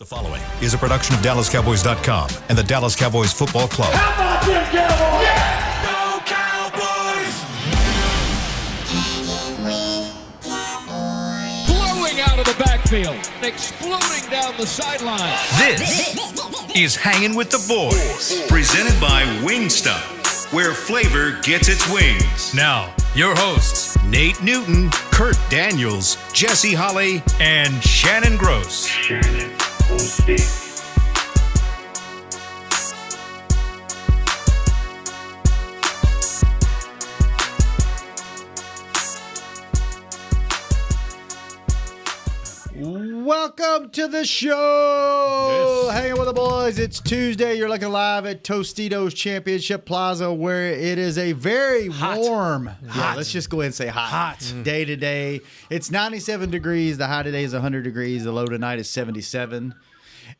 The following is a production of DallasCowboys.com and the Dallas Cowboys Football Club. How about them Cowboys? Yeah! Go Cowboys! Blowing out of the backfield, exploding down the sideline. This is Hangin' with the Boys, presented by Wingstop, where flavor gets its wings. Now, your hosts, Nate Newton, Kurt Daniels, Jesse Holley, and Shannon Gross. Welcome to the show. Yes. Hanging with the boys. It's Tuesday. You're looking live at Tostitos Championship Plaza, where it is a very warm. Yeah, let's just go ahead and say hot. Day today. It's 97 degrees. The high today is 100 degrees. The low tonight is 77.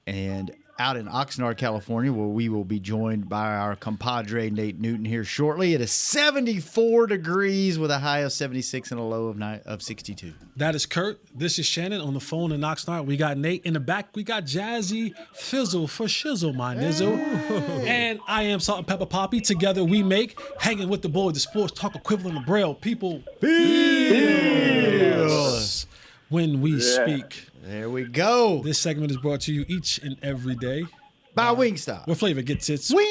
And out in Oxnard, California, where we will be joined by our compadre Nate Newton here shortly. It is 74 degrees with a high of 76 and a low of 62. That is Kurt. This is Shannon on the phone in Oxnard. We got Nate in the back. We got Jazzy Fizzle for Shizzle, my nizzle. And I am Salt and Pepper Poppy. Together we make Hanging with the Boys, the sports talk equivalent of Braille. People feel us when we speak. There we go. This segment is brought to you each and every day by Wingstop, where flavor gets its wings.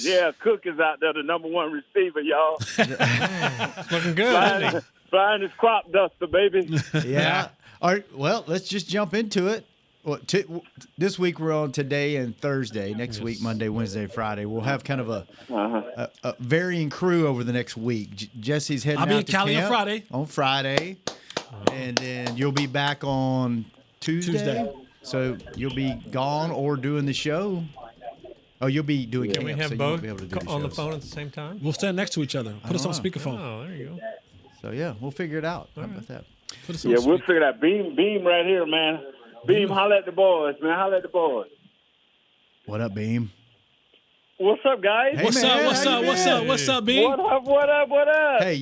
Yeah, Cook is out there, the number one receiver, y'all. Looking good. Flying his crop duster, baby. Yeah. All right. Well, let's just jump into it. Well, this week we're on today and Thursday. Next week, Monday, Wednesday, Friday. We'll have kind of a varying crew over the next week. Jesse's heading out to Cali camp on Friday. And then you'll be back on Tuesday. So you'll be gone or doing the show. Oh, you'll be doing camp. Can we have so both on the phone at the same time? We'll stand next to each other. Put us on speakerphone. Oh, there you go. So, yeah, we'll figure it out. How about that? Yeah, we'll figure it out. Beam right here, man. Beam, holla at the boys, man. Holla at the boys. What up, Beam? What's up, guys? Hey, What's man, What's up, B? What up? Hey,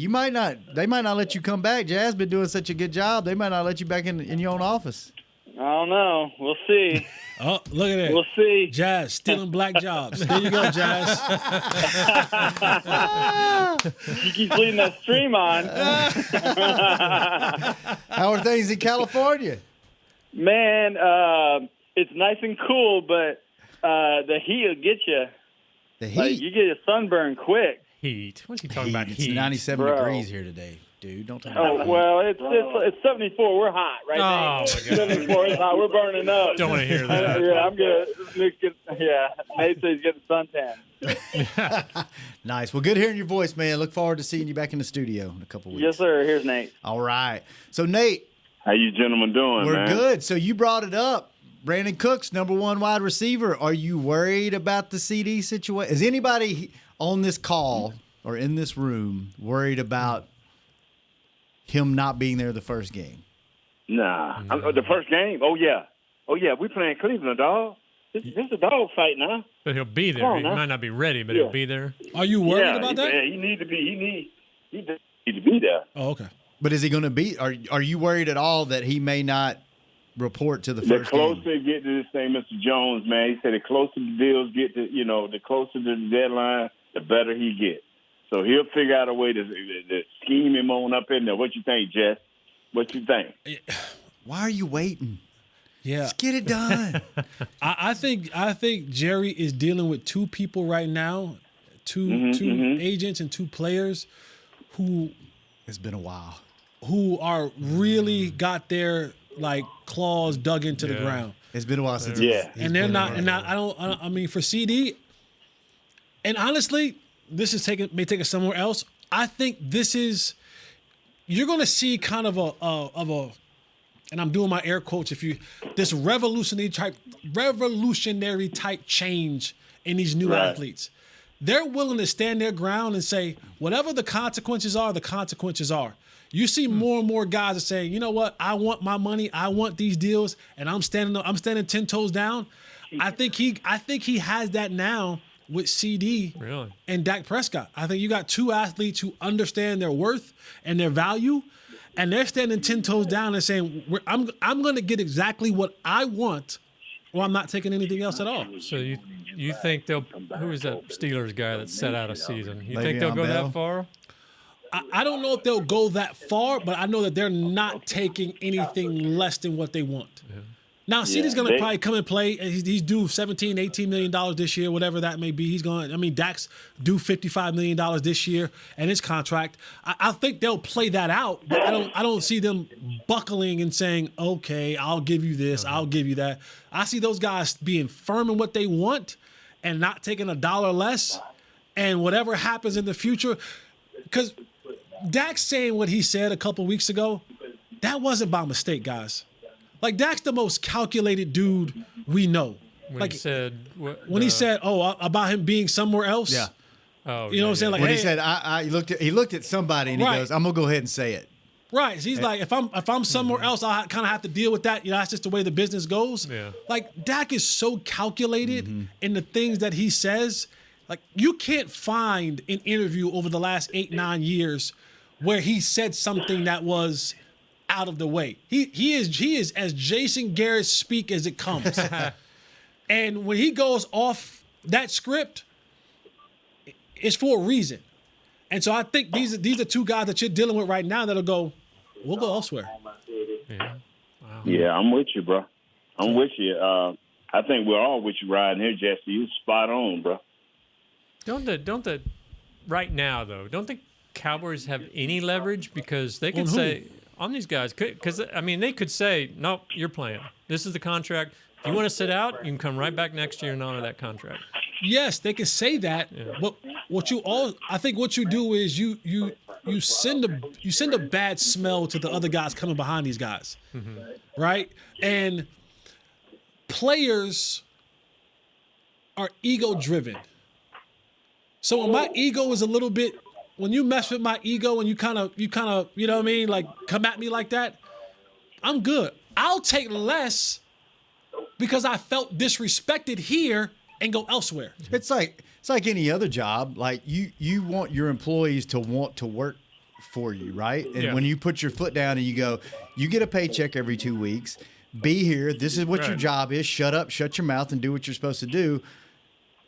they might not let you come back. Jazz been doing such a good job. They might not let you back in your own office. I don't know. We'll see. Oh, look at that. We'll see. Jazz, stealing black jobs. There you go, Jazz. You keep leaving that stream on. How are things in California? Man, it's nice and cool, but the heat will get you. The heat? Like, you get a sunburn quick. Heat. What are you talking about? It's Heat. 97 Bro. degrees here today, dude. Don't talk about Well, it's 74. We're hot right now. Oh, my God. 74 is hot. We're burning up. Don't want to hear that. Yeah, I'm good. Nate says he's getting suntan. Nice. Well, good hearing your voice, man. Look forward to seeing you back in the studio in a couple weeks. Yes, sir. Here's Nate. All right. So, Nate. How you gentlemen doing, We're man? good. So, you brought it up. Brandon Cooks, number one wide receiver. Are you worried about the CD situation? Is anybody on this call or in this room worried about him not being there the first game? Nah. The first game? Oh, yeah. We playing Cleveland, dog. This is a dog fight now. But he'll be there. He might not be ready, but he'll be there. Are you worried about that? Yeah, he need to be. He need to be there. Oh, okay. But is he going to be? Are you worried at all that he may not report to the first The closer game? they get to this thing, Mr. Jones, man, he said the closer the deals get to, the closer to the deadline, the better he gets. So he'll figure out a way to scheme him on up in there. What you think, Jess? What you think? Why are you waiting? Yeah. Just get it done. I think Jerry is dealing with two people right now, two agents and two players who It's been a while. Who are really got their claws dug into the ground. It's been a while since. And they're not. And I mean, for CD, and honestly, this is may take us somewhere else. I think this is. You're going to see kind of a, and I'm doing my air quotes. This revolutionary type change in these new athletes. They're willing to stand their ground and say, whatever the consequences are, the consequences are. You see more and more guys are saying, you know what, I want my money, I want these deals, and I'm standing 10 toes down. I think he has that now with CD and Dak Prescott. I think you got two athletes who understand their worth and their value, and they're standing 10 toes down and saying, I'm going to get exactly what I want, or I'm not taking anything else at all. So you think they'll? Who is that Steelers guy that set out a season? You think they'll Le'Veon go Bell? that far? I don't know if they'll go that far, but I know that they're not taking anything less than what they want. Yeah. Now, CeeDee's going to probably come and play. He's due $17, $18 million this year, whatever that may be. Dak's due $55 million this year and his contract. I think they'll play that out, but I don't see them buckling and saying, okay, I'll give you this, I'll give you that. I see those guys being firm in what they want and not taking a dollar less, and whatever happens in the future. Because Dak's saying what he said a couple weeks ago, that wasn't by mistake, guys. Like, Dak's the most calculated dude we know. When like he said, he said, about him being somewhere else. Yeah. Oh, you know what I'm saying? Like, When hey, he said, he looked at somebody and he Right. goes, I'm gonna go ahead and say it. right. So he's like, if I'm somewhere else, I kind of have to deal with that. That's just the way the business goes. Yeah. Like, Dak is so calculated in the things that he says. Like, you can't find an interview over the last 8-9 years where he said something that was out of the way. He is as Jason Garrett speak as it comes. And when he goes off that script, it's for a reason. And so I think these are two guys that you're dealing with right now that'll go, we'll go elsewhere. Yeah. Wow. Yeah, I'm with you, bro. I'm with you. I think we're all with you riding here, Jesse. You spot on, bro. Don't the right now though? Don't the Cowboys have any leverage because they could say on these guys? Because they could say, nope, you're playing. This is the contract. If you want to sit out, you can come right back next year and honor that contract. Yes, they can say that, but I think what you do is you send a bad smell to the other guys coming behind these guys, right? And players are ego driven. So when my ego is a little bit, when you mess with my ego and you kind of, you know what I mean, like come at me like that, I'm good. I'll take less because I felt disrespected here and go elsewhere. It's like any other job. Like you want your employees to want to work for you, right? And when you put your foot down and you go, you get a paycheck every 2 weeks. Be here. This is what your job is. Shut up, shut your mouth, and do what you're supposed to do.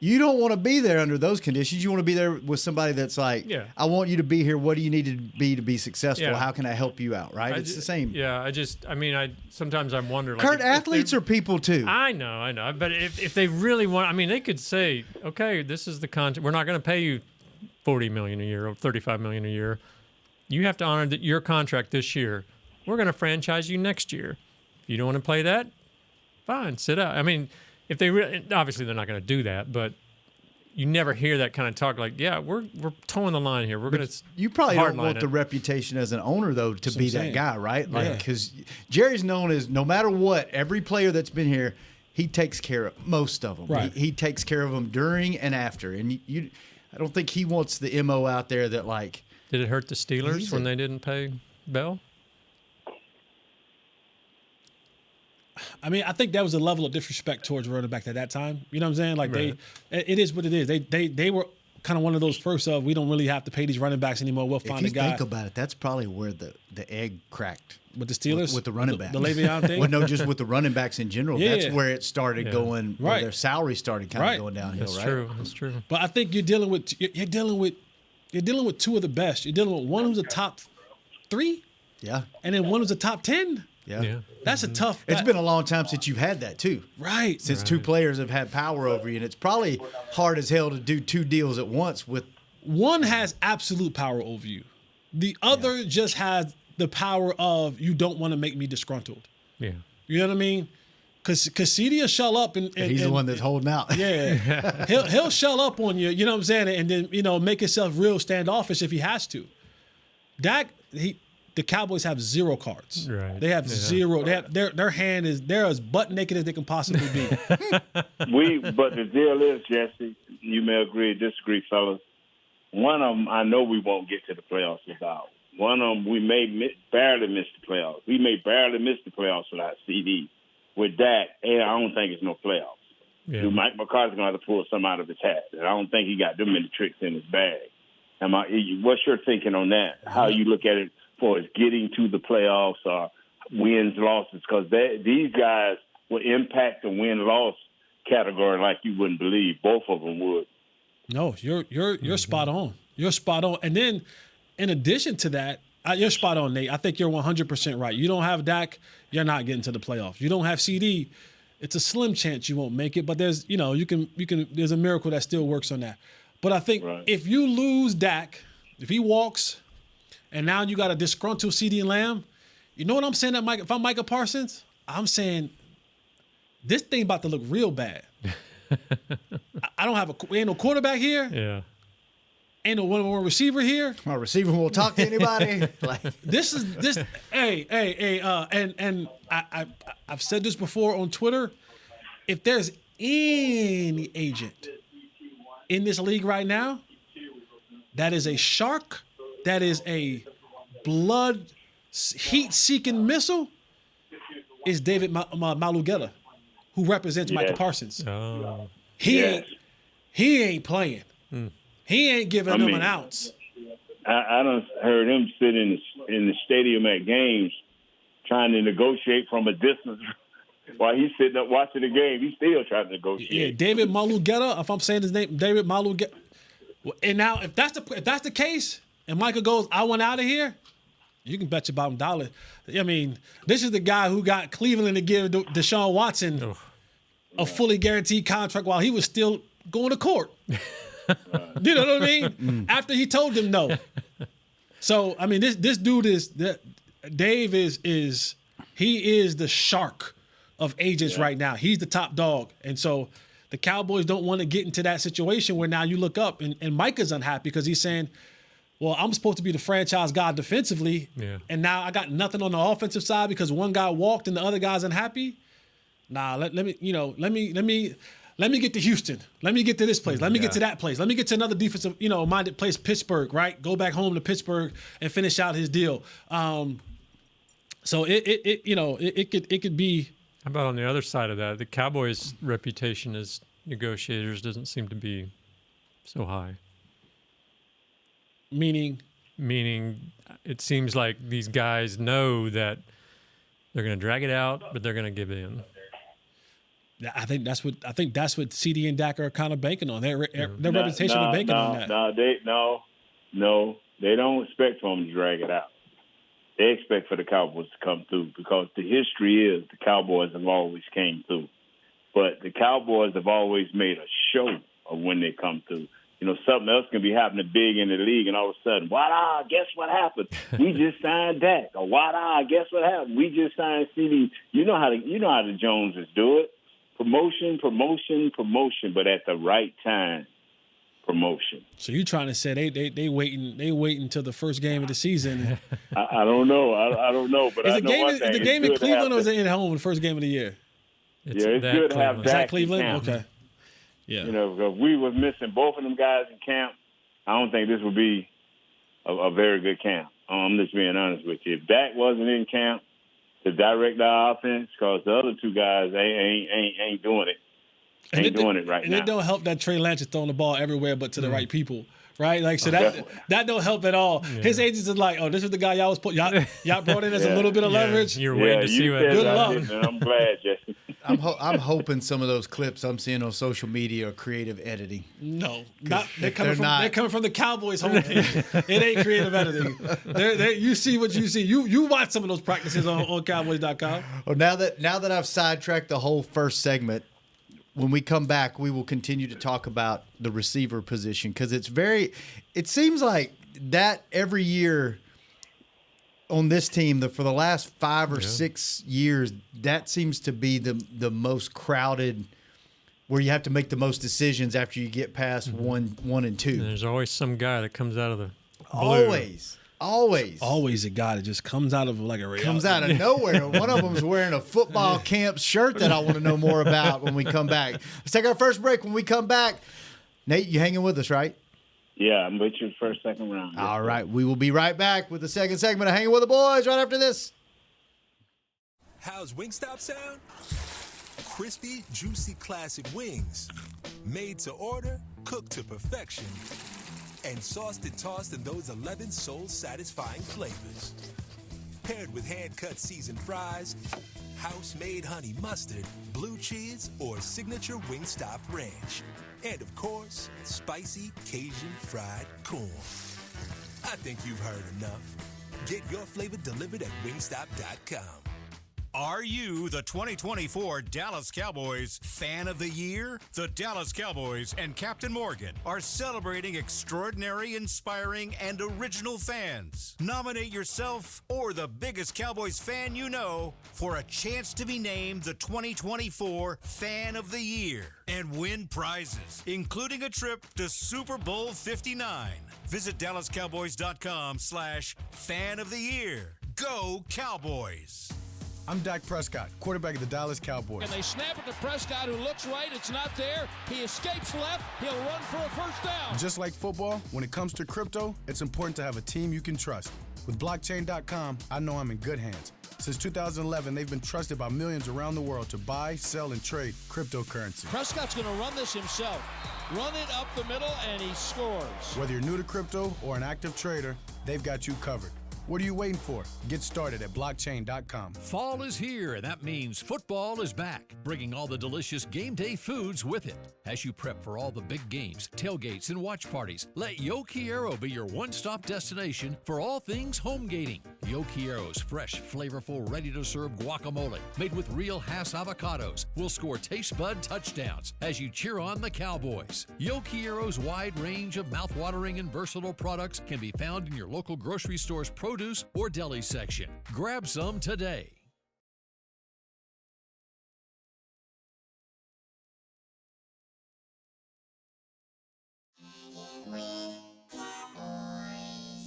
You don't want to be there under those conditions. You want to be there with somebody that's like, I want you to be here. What do you need to be successful? Yeah. How can I help you out? Right? It's the same. Yeah, sometimes I wonder. Kurt, athletes are people too. I know. But if they really want, they could say, okay, this is the contract. We're not going to pay you $40 million a year or $35 million a year. You have to honor your contract this year. We're going to franchise you next year. If you don't want to play that, fine, sit out. If they really, obviously they're not going to do that, but you never hear that kind of talk. Like, we're towing the line here. We're going to. You probably don't want the reputation as an owner though to be that guy, right? Like, because Jerry's known as no matter what, every player that's been here, he takes care of most of them. Right. He takes care of them during and after, and I don't think he wants the MO out there that like. Did it hurt the Steelers when they didn't pay Bell? I think that was a level of disrespect towards running back at that time. You know what I'm saying? Like it is what it is. They were kind of one of those first of we don't really have to pay these running backs anymore. We'll find a guy. If you think about it, that's probably where the egg cracked. With the Steelers? With the running backs. The Le'Veon thing? Well, no, just with the running backs in general. Yeah. That's where it started going, where their salary started kind of going downhill, right? That's true. But I think you're dealing with two of the best. You're dealing with one who's a top 3. Yeah. And then one who's a top 10. Yeah. That's a tough. It's been a long time since you've had that too. Right. Since two players have had power over you, and it's probably hard as hell to do 2 deals at once with. One has absolute power over you. The other just has the power of you don't want to make me disgruntled. Yeah. You know what I mean? Because CeeDee will shell up and he's the one that's holding out. Yeah. he'll shell up on you, you know what I'm saying? And then, make himself real standoffish if he has to. Dak, the Cowboys have 0 cards. Right. They have 0. They have their hand they're as butt naked as they can possibly be. But the deal is, Jesse, you may agree, disagree, fellas. One of them, I know we won't get to the playoffs without. One of them, we may barely miss the playoffs. We may barely miss the playoffs without CeeDee. With that, I don't think it's no playoffs. Yeah. Mike McCarthy's going to have to pull some out of his hat. And I don't think he got them many tricks in his bag. What's your thinking on that? How you look at it far as getting to the playoffs or wins, losses, because these guys will impact the win-loss category like you wouldn't believe. Both of them would. No, you're spot on. You're spot on. And then, in addition to that, you're spot on, Nate. I think you're 100% right. You don't have Dak, you're not getting to the playoffs. You don't have CeeDee, it's a slim chance you won't make it. But there's, there's a miracle that still works on that. But I think if you lose Dak, if he walks, and now you got a disgruntled CeeDee Lamb, you know what I'm saying? If I'm Micah Parsons, I'm saying this thing about to look real bad. I don't have ain't no quarterback here. Yeah. Ain't no one receiver here. My receiver won't talk to anybody. And I've said this before on Twitter. If there's any agent in this league right now that is a shark, that is a blood heat-seeking missile, is David Malugetta, who represents Micah Parsons. Oh. He ain't playing. He ain't giving them an ounce. I done heard him sit in the stadium at games trying to negotiate from a distance. While he's sitting up watching the game, he's still trying to negotiate. Yeah, David Malugetta, if I'm saying his name, David Malugetta. And now, if that's the case, and Micah goes, I want out of here, you can bet your bottom dollar. I mean, this is the guy who got Cleveland to give Deshaun Watson a fully guaranteed contract while he was still going to court. You know what I mean? After he told them no. So, I mean, this dude Dave is the shark of agents right now. He's the top dog. And so the Cowboys don't want to get into that situation where now you look up and Micah's unhappy because he's saying, well, I'm supposed to be the franchise guy defensively, and now I got nothing on the offensive side because one guy walked and the other guy's unhappy. Nah, let me get to Houston. Let me get to this place. Let me get to that place. Let me get to another defensive, minded place, Pittsburgh, right? Go back home to Pittsburgh and finish out his deal. So it could be. How about on the other side of that? The Cowboys' reputation as negotiators doesn't seem to be so high. Meaning, it seems like these guys know that they're going to drag it out, but they're going to give in. I think that's what CeeDee and Dak are kind of banking on. Their reputation is banking on that. No, they don't expect for them to drag it out. They expect for the Cowboys to come through because the history is the Cowboys have always came through. But the Cowboys have always made a show of when they come through. Something else can be happening big in the league, and all of a sudden, guess what happened? We just signed Dak. Or guess what happened? We just signed CeeDee. You know how the Joneses do it. Promotion, but at the right time, promotion. So you trying to say they waiting until the first game of the season? I don't know. I don't know. But is the game in Cleveland or is it at home? The first game of the year? It's good to have Dak. Is that Cleveland? Okay. Yeah. If we was missing both of them guys in camp, I don't think this would be a very good camp. I'm just being honest with you. If Dak wasn't in camp to direct our offense, because the other two guys ain't doing it. Ain't doing it right now. And it don't help that Trey Lance is throwing the ball everywhere but to the right people. Right? Like, so that don't help at all. Yeah. His agents are like, this is the guy y'all brought in as a little bit of leverage. You're waiting to see what. Good luck. I'm glad, Jesse. I'm hoping some of those clips I'm seeing on social media are creative editing. No, they're coming from the Cowboys homepage. It ain't creative editing. You see what you see. You watch some of those practices on Cowboys.com. Well, now that I've sidetracked the whole first segment, when we come back, we will continue to talk about the receiver position because it seems like that every year on this team, for the last 5 or 6 years, that seems to be the most crowded, where you have to make the most decisions after you get past one and two. And there's always some guy that comes out of the blue. Always a guy that just comes out of comes out of nowhere. One of them's wearing a football camp shirt that I want to know more about when we come back. Let's take our first break. When we come back, Nate, you hanging with us, right? Yeah, I'm with you for second round. All right, we will be right back with the second segment of Hanging with the Boys right after this. How's Wingstop sound? Crispy, juicy, classic wings. Made to order, cooked to perfection. and sauced and tossed in those 11 soul-satisfying flavors. Paired with hand-cut seasoned fries, house-made honey mustard, blue cheese, or signature Wingstop ranch. And of course, spicy Cajun fried corn. I think you've heard enough. Get your flavor delivered at wingstop.com. Are you the 2024 Dallas Cowboys Fan of the Year? The Dallas Cowboys and Captain Morgan are celebrating extraordinary, inspiring, and original fans. Nominate yourself or the biggest Cowboys fan you know for a chance to be named the 2024 Fan of the Year and win prizes, including a trip to Super Bowl 59. Visit DallasCowboys.com/Fan of the Year. Go Cowboys! I'm Dak Prescott, quarterback of the Dallas Cowboys. And they snap it to Prescott, who looks right. It's not there. He escapes left. He'll run for a first down. Just like football, when it comes to crypto, it's important to have a team you can trust. With blockchain.com, I know I'm in good hands. Since 2011, they've been trusted by millions around the world to buy, sell, and trade cryptocurrency. Prescott's going to run this himself. Run it up the middle, and he scores. Whether you're new to crypto or an active trader, they've got you covered. What are you waiting for? Get started at blockchain.com. Fall is here, and that means football is back, bringing all the delicious game day foods with it. As you prep for all the big games, tailgates, and watch parties, let Yo Quiero be your one-stop destination for all things home gating. Yo Quiero's fresh, flavorful, ready-to-serve guacamole, made with real Hass avocados, will score taste bud touchdowns as you cheer on the Cowboys. Yo Quiero's wide range of mouth-watering and versatile products can be found in your local grocery store's produce or deli section. Grab some today.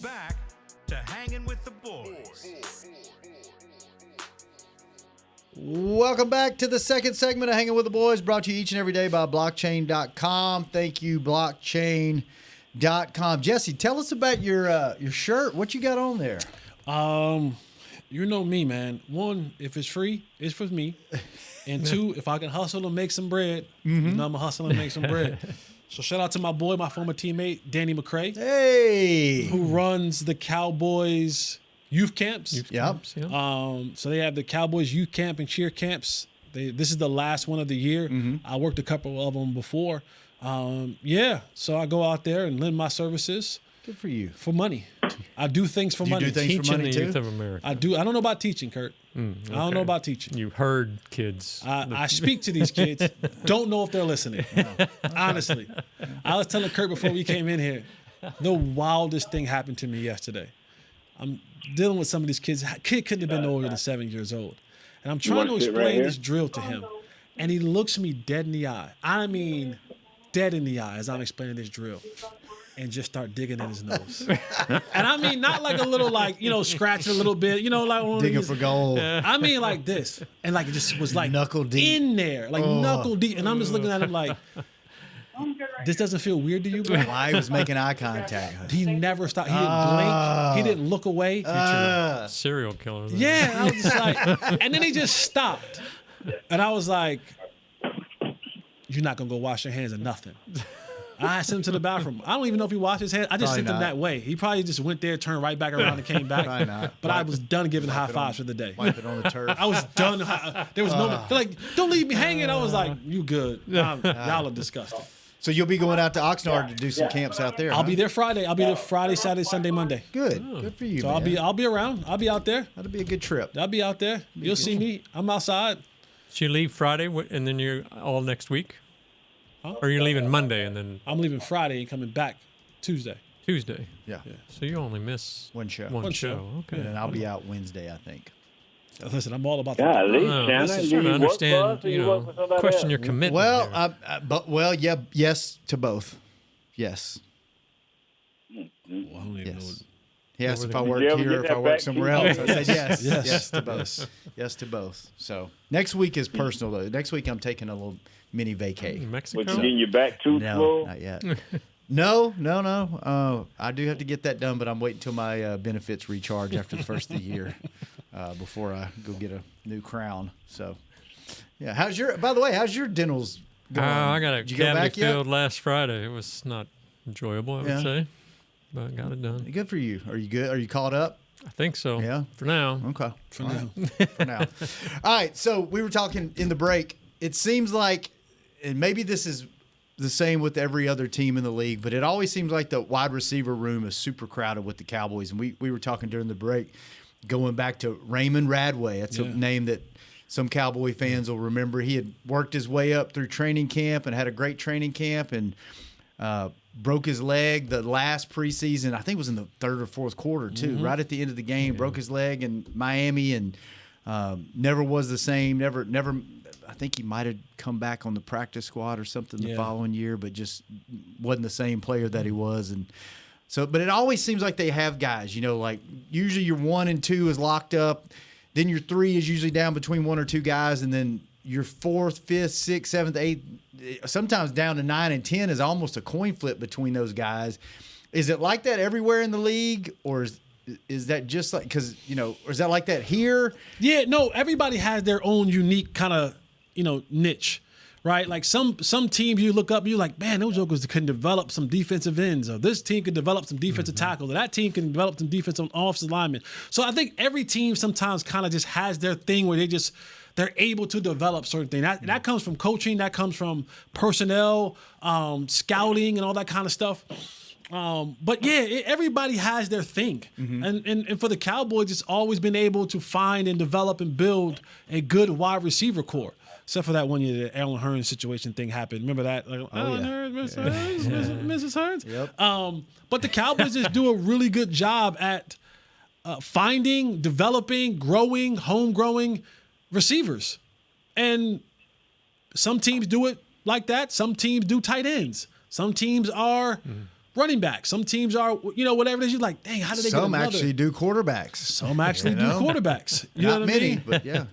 Back to Hangin' with the Boys. Welcome back to the second segment of Hanging with the Boys, brought to you each and every day by blockchain.com. Thank you, blockchain.com. Jesse, tell us about your shirt. What you got on there? You know me, man. One, if it's free, it's for me. And two, if I can hustle and make some bread, you know I'm going to hustle and make some bread. So shout out to my boy, my former teammate, Danny McCray. Hey! Who runs the Cowboys youth camps. Yep. So they have the Cowboys youth camp and cheer camps. This is the last one of the year. I worked a couple of them before. So I go out there and lend my services. Good for you. For money. I do things for money. You do things for money the too? youth of America. I do. I don't know about teaching, Kurt. Okay. I don't know about teaching. You heard kids. I speak to these kids. Don't know if they're listening. Honestly. I was telling Kurt before we came in here, the wildest thing happened to me yesterday. I'm dealing with some of these kids. Kid couldn't have been no older than 7 years old. And I'm trying to explain this drill to him. And he looks me dead in the eye. I mean, dead in the eye as I'm explaining this drill. And just start digging in his nose. And I mean, not like a little, scratching a little bit, like one Digging of these, for gold. I mean, like this. And it just was knuckle deep. in there, knuckle deep. And I'm just looking at him like, this doesn't feel weird to you, bro? Why he was making eye contact. He never stopped. He didn't blink. He didn't look away. Serial killer. Yeah. I was just like, and then he just stopped. And I was like, you're not going to go wash your hands or nothing. I sent him to the bathroom. I don't even know if he washed his hands. I just sent him that way. He probably just went there, turned right back around, and came back. Probably not. But I was done giving high fives for the day. Wipe it on the turf. I was done. There was no, they're like, don't leave me hanging. I was like, you good. Y'all are disgusting. So you'll be going out to Oxnard to do some camps out there. I'll be there Friday. I'll be there Friday, Saturday, Sunday, Monday. Good. Good for you, So man. I'll be around. I'll be out there. That'll be a good trip. I'll be out there. You'll see me. I'm outside. So you leave Friday, and then you're all next week? Or you're leaving Monday and then I'm leaving Friday and coming back Tuesday. Yeah. So you only miss One show. One show. Okay. And then I'll be out Wednesday, I think. Listen, I'm all about Golly, This is trying to understand, question your commitment. Well, yes to both. Yes. I don't even know. He asked if I Did work you ever here get or if that I work back somewhere sheet? else. I said yes. Yes. Yes to both. Yes to both. So next week is personal, though. Next week I'm taking a little mini vacay. Mexico? But you getting your back too No, slow? not yet. No. I do have to get that done, but I'm waiting until my benefits recharge after the first of the year before I go get a new crown. So, yeah. By the way, how's your dentals going? I got a Did you go cavity back yet? filled last Friday. It was not enjoyable, I would say. but got it done. Good for you. Are you good? Are you caught up? I think so. Yeah. For now. Okay. For now. For now. All right. So we were talking in the break. It seems like, and maybe this is the same with every other team in the league, but it always seems like the wide receiver room is super crowded with the Cowboys. And we were talking during the break, going back to Raymond Radway. That's a name that some Cowboy fans will remember. He had worked his way up through training camp and had a great training camp and broke his leg the last preseason. I think it was in the third or fourth quarter too, right at the end of the game. Broke his leg in Miami and never was the same. Never. I think he might have come back on the practice squad or something the following year, but just wasn't the same player that he was. And so, but it always seems like they have guys, like usually your 1 and 2 is locked up. Then your 3 is usually down between 1 or 2 guys. And then your 4th, 5th, 6th, 7th, 8th, sometimes down to 9 and 10 is almost a coin flip between those guys. Is it like that everywhere in the league, or is that just like, because, or is that like that here? Yeah, no, everybody has their own unique kind of, niche, right? Like some teams you look up, you're like, man, those jokers can develop some defensive ends, or this team can develop some defensive tackles, or that team can develop some defensive offensive linemen. So I think every team sometimes kind of just has their thing where they're able to develop certain things. That comes from coaching, that comes from personnel, scouting, and all that kind of stuff. But yeah, everybody has their thing. And for the Cowboys, it's always been able to find and develop and build a good wide receiver core. Except for that one year the Alan Hearns situation thing happened. Remember that? Like, Alan Hearns, Mrs. Hearns? Yep. But the Cowboys just do a really good job at finding, developing, growing, home-growing receivers. And some teams do it like that. Some teams do tight ends. Some teams are running backs. Some teams are, whatever it is. You're like, dang, how did they get another? Some actually do quarterbacks. Some actually do quarterbacks. You know Not what many, I mean? but yeah.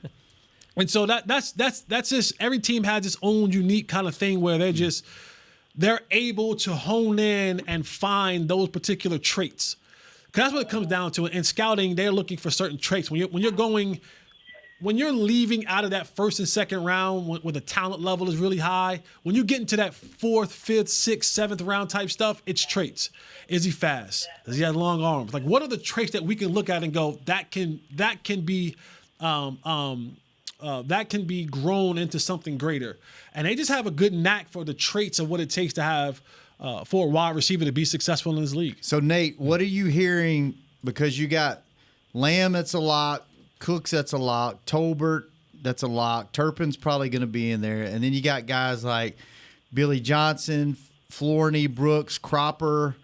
And so that's just, every team has its own unique kind of thing where they're able to hone in and find those particular traits. Because that's what it comes down to. In scouting, they're looking for certain traits. When you're leaving out of that first and second round when the talent level is really high, when you get into that 4th, 5th, 6th, 7th round type stuff, it's traits. Is he fast? Does he have long arms? Like, what are the traits that we can look at and go, that can be grown into something greater? And they just have a good knack for the traits of what it takes to have for a wide receiver to be successful in this league. So, Nate, what are you hearing? Because you got Lamb, that's a lock. Cooks, that's a lock. Tolbert, that's a lock. Turpin's probably going to be in there. And then you got guys like Billy Johnson, Flourney, Brooks, Cropper.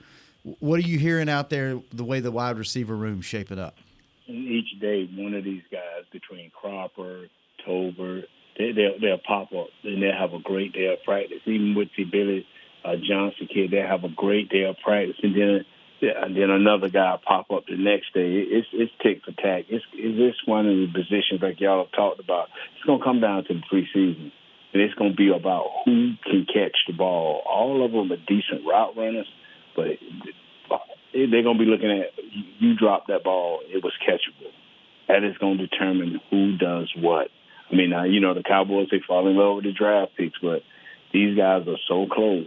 What are you hearing out there, the way the wide receiver room's shaping up? Each day, one of these guys between Cropper, Tolbert, they'll pop up and they'll have a great day of practice. Even with the Billy Johnson kid, they'll have a great day of practice. And then another guy pop up the next day. It's tick for tack. It's one of the positions like y'all have talked about. It's going to come down to the preseason, and it's going to be about who can catch the ball. All of them are decent route runners, but they're going to be looking at you drop that ball, it was catchable. That is going to determine who does what. I mean, the Cowboys, they fall in love with the draft picks, but these guys are so close.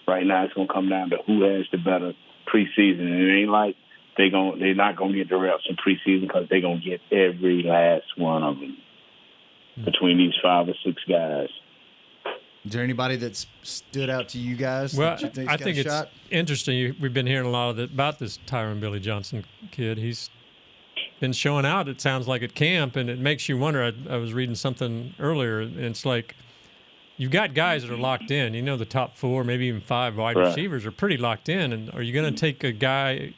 Right now, it's going to come down to who has the better preseason, and it ain't like they're not gonna get the reps in preseason because they're gonna get every last one of them between these 5 or 6 guys. Is there anybody that's stood out to you guys? Well, that you think's I got think a it's shot? interesting. We've been hearing a lot about this Tyron Billy Johnson kid. He's been showing out, it sounds like, at camp, and it makes you wonder. I was reading something earlier, and it's like, you've got guys that are locked in. The top 4, maybe even 5 wide receivers are pretty locked in. And are you going to take a guy,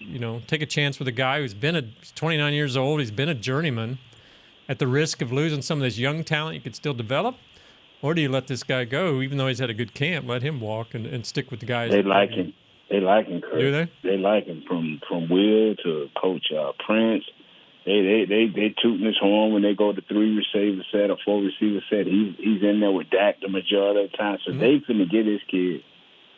take a chance with a guy who's been 29 years old, he's been a journeyman, at the risk of losing some of this young talent you could still develop? Or do you let this guy go, even though he's had a good camp, let him walk and stick with the guys? They like him. They like him, Kurt. Do they? They like him from Will to Coach Prince. They tooting his horn when they go to 3 receiver set or 4 receiver set. He's in there with Dak the majority of the time. So they finna get his kid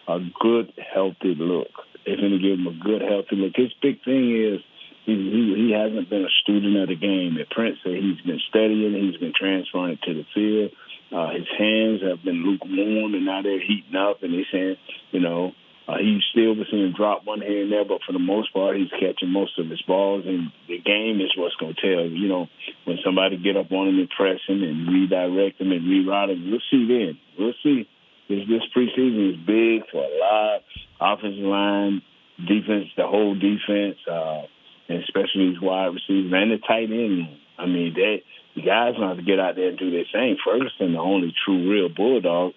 a good, healthy look. They finna give him a good, healthy look. His big thing is he hasn't been a student of the game. And Prince said he's been studying. He's been transferring it to the field. His hands have been lukewarm, and now they're heating up. And he's saying, You still was seeing him drop one here and there, but for the most part, he's catching most of his balls. And the game is what's going to tell. You know, when somebody get up on him and press him and redirect him and reroute him, we'll see then. We'll see. This preseason is big for a lot. Offensive line, defense, the whole defense, and especially these wide receivers and the tight end. I mean, the guys going to have to get out there and do their thing. Ferguson, the only true real bulldog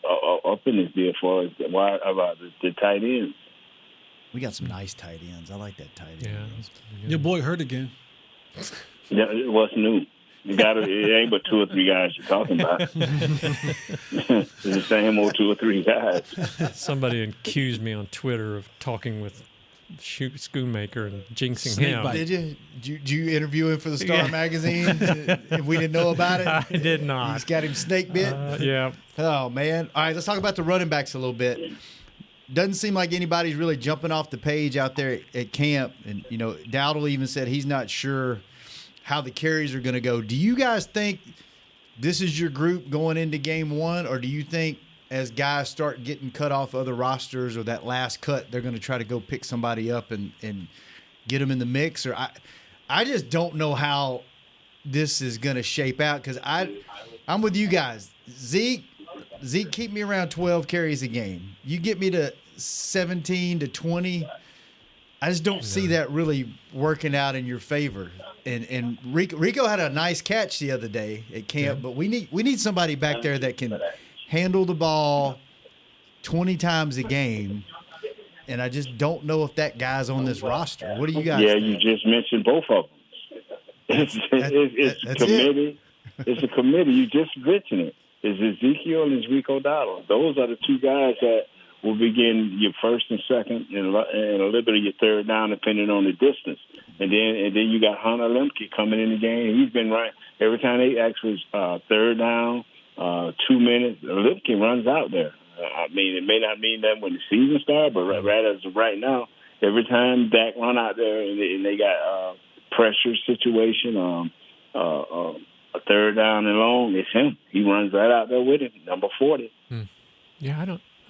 up in this deal for us. Why about the tight ends? We got some nice tight ends. I like that tight end. Yeah. Your boy hurt again. Yeah, what's new? It ain't but 2 or 3 guys you're talking about. It's the same old 2 or 3 guys. Somebody accused me on Twitter of talking with Schoonmaker and jinxing him. Did you interview him for the Star magazine? And we didn't know about it? I did not. You just got him snake bit? Yeah. Oh, man. All right, let's talk about the running backs a little bit. Doesn't seem like anybody's really jumping off the page out there at camp. And, you know, Dowdle even said he's not sure how the carries are going to go. Do you guys think this is your group going into game 1, or do you think as guys start getting cut off other rosters or that last cut, they're going to try to go pick somebody up and get them in the mix? Or I just don't know how this is going to shape out, because I'm with you guys. Zeke, keep me around 12 carries a game. You get me to 17 to 20, I just don't see that really working out in your favor. And Rico had a nice catch the other day at camp, but we need somebody back there that can handle the ball 20 times a game. And I just don't know if that guy's on this roster. What do you guys think? You just mentioned both of them. It's a committee. It's a committee. You just mentioned it. It's Ezekiel and it's Rico Dowdle. Those are the 2 guys that will begin your first and second and a little bit of your third down, depending on the distance. And then you got Hunter Lemke coming in the game. He's been right every time they ask for third down, 2 minutes. Lemke runs out there. I mean, it may not mean that when the season starts, but right as of right now, every time Dak run out there and they got pressure situation, a third down and long, it's him. He runs right out there with it, number 40. Yeah,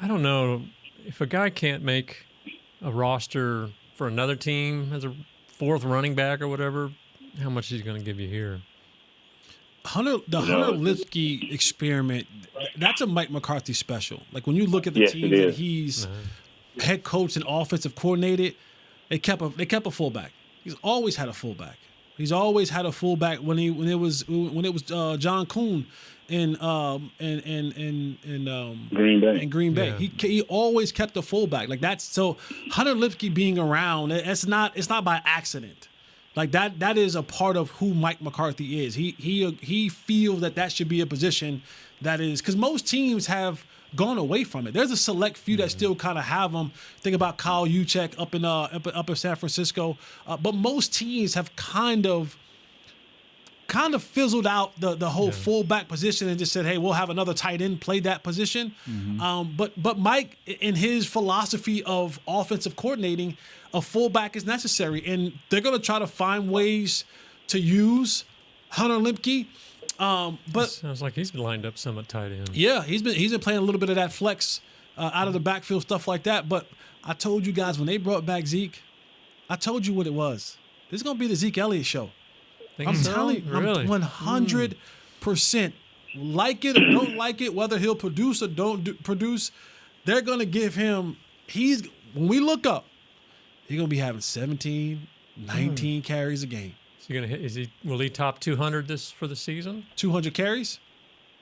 I don't know if a guy can't make a roster for another team as a 4th running back or whatever, how much he's going to give you here. Hunter Lipsky experiment, that's a Mike McCarthy special. Like when you look at the team that he's head coach and offensive coordinated, they kept a fullback. He's always had a fullback. He's always had a fullback when it was John Kuhn in Green Bay. Yeah. He always kept a fullback. Like that's so Hunter Lipsky being around, it's not by accident. Like that is a part of who Mike McCarthy is. He feels that should be a position that is, because most teams have gone away from it. There's a select few that still kind of have them. Think about Kyle Juszczyk up in San Francisco, but most teams have kind of fizzled out the whole fullback position and just said, hey, we'll have another tight end play that position. But Mike, in his philosophy of offensive coordinating, a fullback is necessary, and they're going to try to find ways to use Hunter Lemke. But sounds like he's been lined up some at tight end. Yeah, he's been playing a little bit of that flex out of the backfield, stuff like that. But I told you guys when they brought back Zeke, I told you what it was. This is going to be the Zeke Elliott show. I'm telling you, really? 100%. Like it or don't like it, whether he'll produce or don't produce, they're going to give him. When we look up, he's going to be having 17, 19 carries a game. Will he top 200 for the season? 200 carries?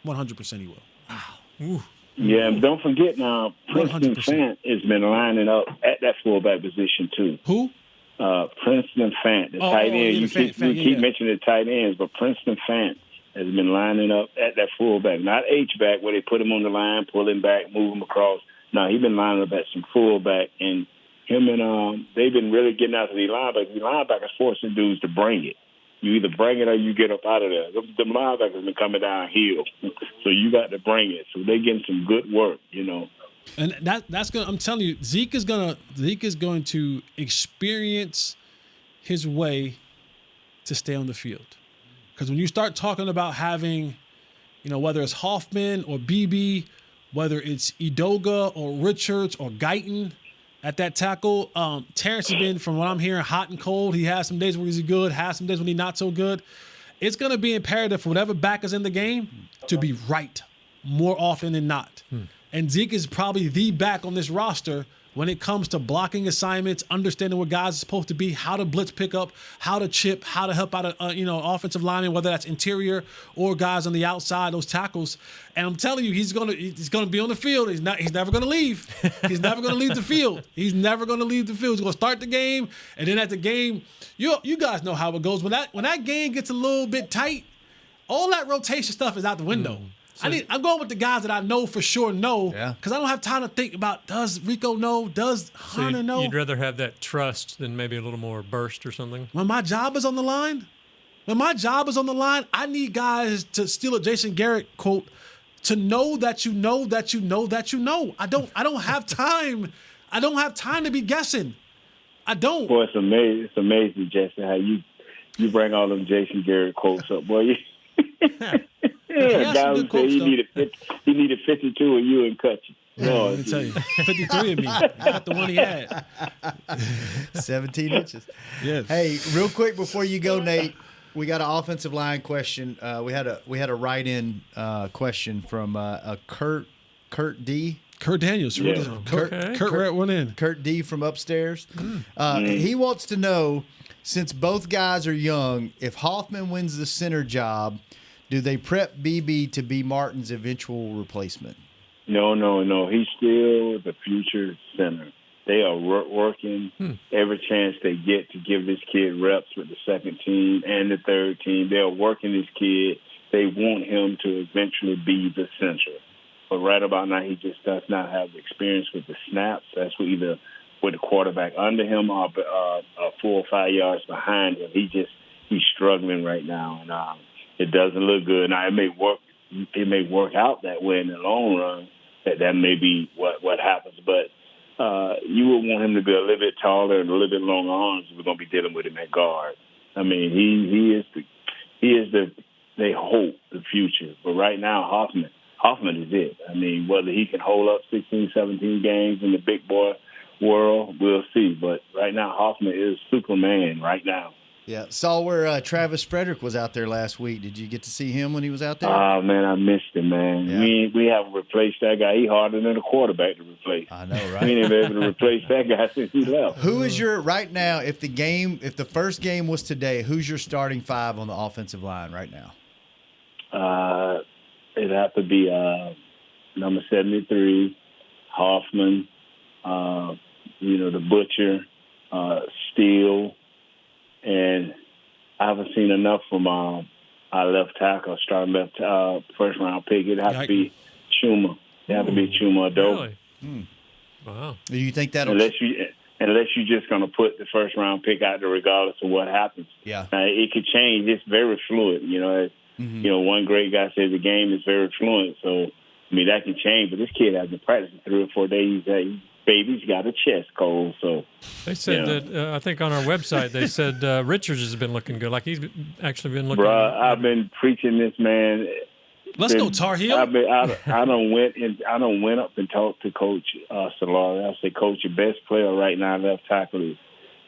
100% he will. Wow. Ooh. Yeah, and don't forget now, Princeton Fant has been lining up at that fullback position too. Who? Princeton Fant, the tight end. You keep mentioning the tight ends, but Princeton Fant has been lining up at that fullback, not H-back where they put him on the line, pull him back, move him across. No, he's been lining up at some fullback, and him and they've been really getting out to the linebackers. The linebackers forcing dudes to bring it. You either bring it or you get up out of there. The linebackers been coming downhill, so you got to bring it. So they're getting some good work, you know. And that's gonna. I'm telling you, Zeke is going to experience his way to stay on the field. Because when you start talking about having, whether it's Hoffman or Beebe, whether it's Edoga or Richards or Guyton, at that tackle. Terrence has been, from what I'm hearing, hot and cold. He has some days where he's good, has some days when he's not so good. It's going to be imperative for whatever back is in the game to be right more often than not. And Zeke is probably the back on this roster when it comes to blocking assignments, understanding where guys are supposed to be, how to blitz pick up, how to chip, how to help out offensive linemen, whether that's interior or guys on the outside, those tackles. And I'm telling you, he's gonna be on the field. He's never gonna leave. He's never gonna leave the field. He's never gonna leave the field. He's gonna start the game, and then at the game, you guys know how it goes. When that game gets a little bit tight, all that rotation stuff is out the window. I'm going with the guys that I know for sure know, because I don't have time to think about, does Rico know? Does Hunter know? You'd rather have that trust than maybe a little more burst or something? When my job is on the line, I need guys to steal a Jason Garrett quote, to know that you know that you know that you know. I don't have time. I don't have time to be guessing. I don't. Boy, it's amazing. It's amazing, Jason, how you bring all them Jason Garrett quotes up, boy. Guy who said he needed 52 of you and cut you. Let me tell you, 53 of me. I got the one he had. 17 inches. Yes. Hey, real quick before you go, Nate, we got an offensive line question. We had a write-in question from Kurt D. Kurt Daniels. Yeah. Kurt went in. Kurt D from upstairs. He wants to know, since both guys are young, if Hoffman wins the center job, do they prep Beebe to be Martin's eventual replacement? No. He's still the future center. They are working every chance they get to give this kid reps with the second team and the third team. They are working this kid. They want him to eventually be the center. But right about now, he just does not have the experience with the snaps. That's either with the quarterback under him or 4 or 5 yards behind him. He's struggling right now, and it doesn't look good. Now, it may work out that way in the long run, that may be what happens. But you would want him to be a little bit taller and a little bit longer arms if we're going to be dealing with him at guard. I mean, he is they hope, the future. But right now, Hoffman is it. I mean, whether he can hold up 16, 17 games in the big boy world, we'll see. But right now, Hoffman is Superman right now. Yeah, saw where Travis Frederick was out there last week. Did you get to see him when he was out there? Oh, man, I missed him, man. Yeah. We haven't replaced that guy. He harder than a quarterback to replace. I know, right? We ain't been able to replace that guy since he left. Who is your, right now, if the first game was today, who's your starting five on the offensive line right now? It'd have to be number 73, Hoffman, the Butcher, Steele, and I haven't seen enough from our left tackle, starting left first-round pick. It'd have to be Chuma. It'd have to be Chuma Adobe. Really? Wow. Do you think that'll... Unless you're just going to put the first-round pick out there regardless of what happens. Yeah. It could change. It's very fluid, one great guy said the game is very fluent, so that can change. But this kid hasn't practiced in 3 or 4 days. Baby's got a chest cold, so they said that. I think on our website they said Richards has been looking good. Like he's actually been looking. Bruh, I've been preaching this, man. Let's go Tar Heel. I don't went up and talked to Coach Solari. I said, Coach, your best player right now left tackle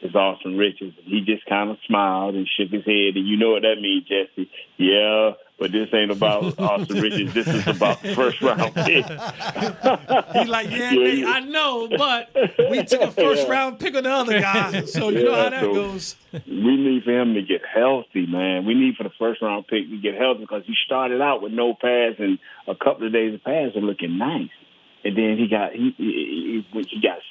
is Austin Richards. And he just kind of smiled and shook his head. And you know what that means, Jesse. Yeah, but this ain't about Austin Richards. This is about the first-round pick. He's like, Nate, I know, but we took a first-round pick on the other guy. So you know how that goes. We need for him to get healthy, man. We need for the first-round pick to get healthy because he started out with no pass and a couple of days of pass and looking nice. And then he got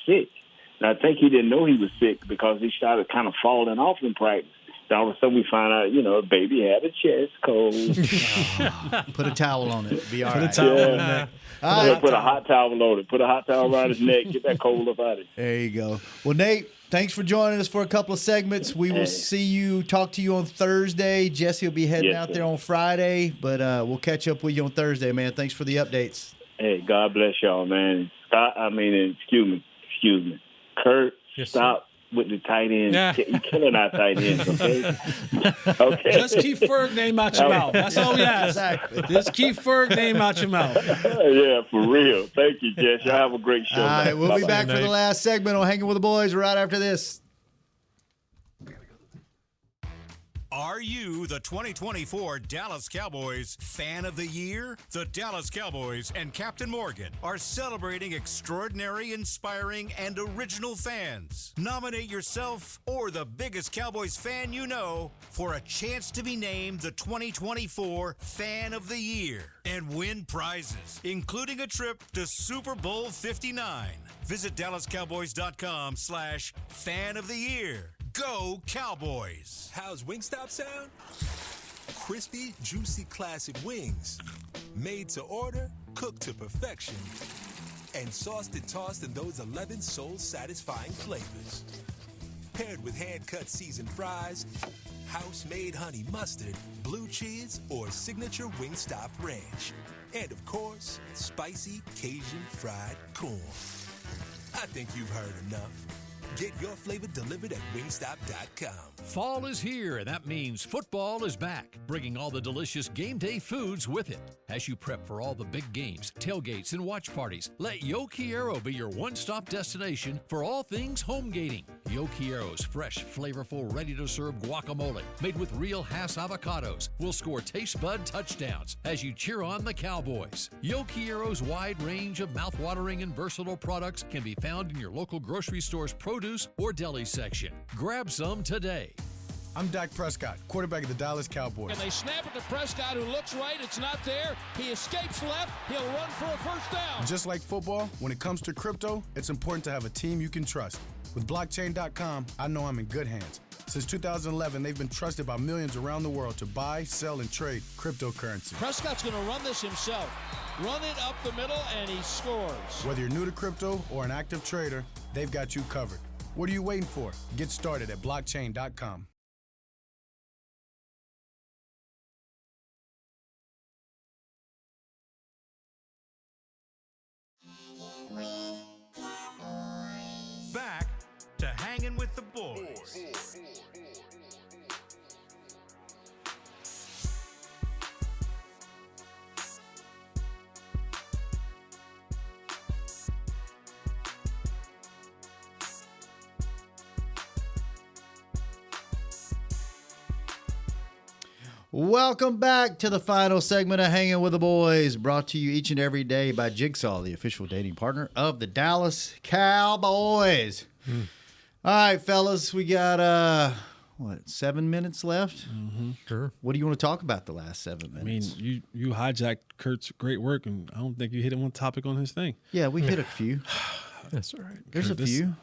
sick. And I think he didn't know he was sick because he started kind of falling off in practice. Then all of a sudden we find out, baby had a chest cold. Put a towel on it. Be all right. Put a towel on it. Put a hot towel on it. Put a hot towel around his neck. Get that cold up out of it. There you go. Well, Nate, thanks for joining us for a couple of segments. We will talk to you on Thursday. Jesse will be heading out there on Friday, but we'll catch up with you on Thursday, man. Thanks for the updates. Hey, God bless y'all, man. Excuse me. Kurt, stop with the tight end. Yeah. You're killing our tight ends, okay? Okay. Just keep Ferg's name out your mouth. That's all we ask. Exactly. Just keep Ferg's name out your mouth. Yeah, for real. Thank you, Jess. Y'all have a great show. All right, man. we'll be Bye-bye. back for the last segment on Hanging with the Boys right after this. Are you the 2024 Dallas Cowboys Fan of the Year? The Dallas Cowboys and Captain Morgan are celebrating extraordinary, inspiring, and original fans. Nominate yourself or the biggest Cowboys fan you know for a chance to be named the 2024 Fan of the Year and win prizes, including a trip to Super Bowl 59. Visit DallasCowboys.com/Fan of the Year. Go Cowboys! How's Wingstop sound? Crispy, juicy, classic wings. Made to order, cooked to perfection. And sauced and tossed in those 11 soul-satisfying flavors. Paired with hand-cut seasoned fries, house-made honey mustard, blue cheese, or signature Wingstop ranch. And, of course, spicy Cajun fried corn. I think you've heard enough. Get your flavor delivered at Wingstop.com. Fall is here, and that means football is back, bringing all the delicious game day foods with it. As you prep for all the big games, tailgates, and watch parties, let Yo Quiero be your one-stop destination for all things home gating. Yo Quiero's fresh, flavorful, ready-to-serve guacamole, made with real Hass avocados, will score taste bud touchdowns as you cheer on the Cowboys. Yo Quiero's wide range of mouth-watering and versatile products can be found in your local grocery store's produce or deli section. Grab some today. I'm Dak Prescott, quarterback of the Dallas Cowboys. And they snap it to Prescott, who looks right. It's not there. He escapes left. He'll run for a first down. Just like football, when it comes to crypto, it's important to have a team you can trust. With blockchain.com, I know I'm in good hands. Since 2011, they've been trusted by millions around the world to buy, sell, and trade cryptocurrency. Prescott's going to run this himself. Run it up the middle, and he scores. Whether you're new to crypto or an active trader, they've got you covered. What are you waiting for? Get started at blockchain.com. Back to Hanging with the Boys. Welcome back to the final segment of Hanging with the Boys, brought to you each and every day by Jigsaw, the official dating partner of the Dallas Cowboys. All right, fellas, we got 7 minutes left? Mm-hmm. Sure. What do you want to talk about the last 7 minutes? I mean, you hijacked Kurt's great work, and I don't think you hit one topic on his thing. Yeah, we hit a few. That's all right. There's Kurt, a few.